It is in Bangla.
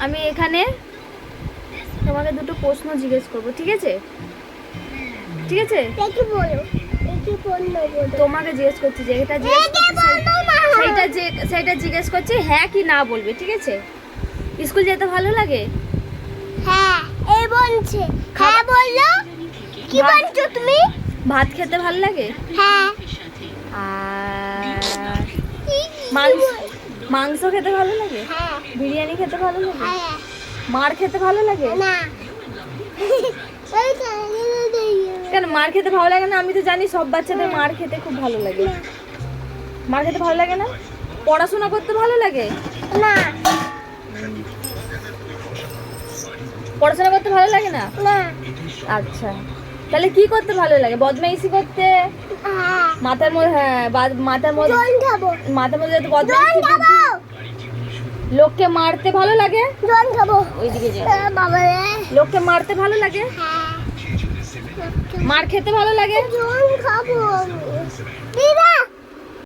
আমি এখানে তোমাকে দুটো প্রশ্ন জিজ্ঞেস করবো, ঠিক আছে? ঠিক আছে, তোমাকে জিজ্ঞেস করছি, যেটা জিজ্ঞেস করছি সেটা জিজ্ঞেস করছি, হ্যাঁ কি না বলবে, ঠিক আছে? স্কুল যেতে ভালো লাগে? হ্যাঁ, এই বলছে। হ্যাঁ বললো। কি বলছো তুমি? ভাত খেতে ভালো লাগে? হ্যাঁ। আর মাংস খেতে ভালো লাগে? হ্যাঁ। বিরিয়ানি খেতে ভালো লাগে? হ্যাঁ। মার খেতে ভালো লাগে? না। কেন মার খেতে ভালো লাগে না? আমি তো জানি সব বাচ্চাদের মার খেতে খুব ভালো লাগে। মার খেতে ভালো লাগে না? পড়াশোনা করতে ভালো লাগে? না। পড়াশোনা করতে ভালো লাগে না? না। আচ্ছা, তাহলে কি করতে ভালো লাগে? বদমাইশি করতে? হ্যাঁ। মাথার মধ্যে, হ্যাঁ, মাথার মধ্যে জল খাবো। মাথার মধ্যে যাতে জল বদমাইশি, খাবো। লোককে মারতে ভালো লাগে? জল খাবো। ওইদিকে যে বাবা রে। লোককে মারতে ভালো লাগে? হ্যাঁ। মার খেতে ভালো লাগে? জল খাবো। দিদা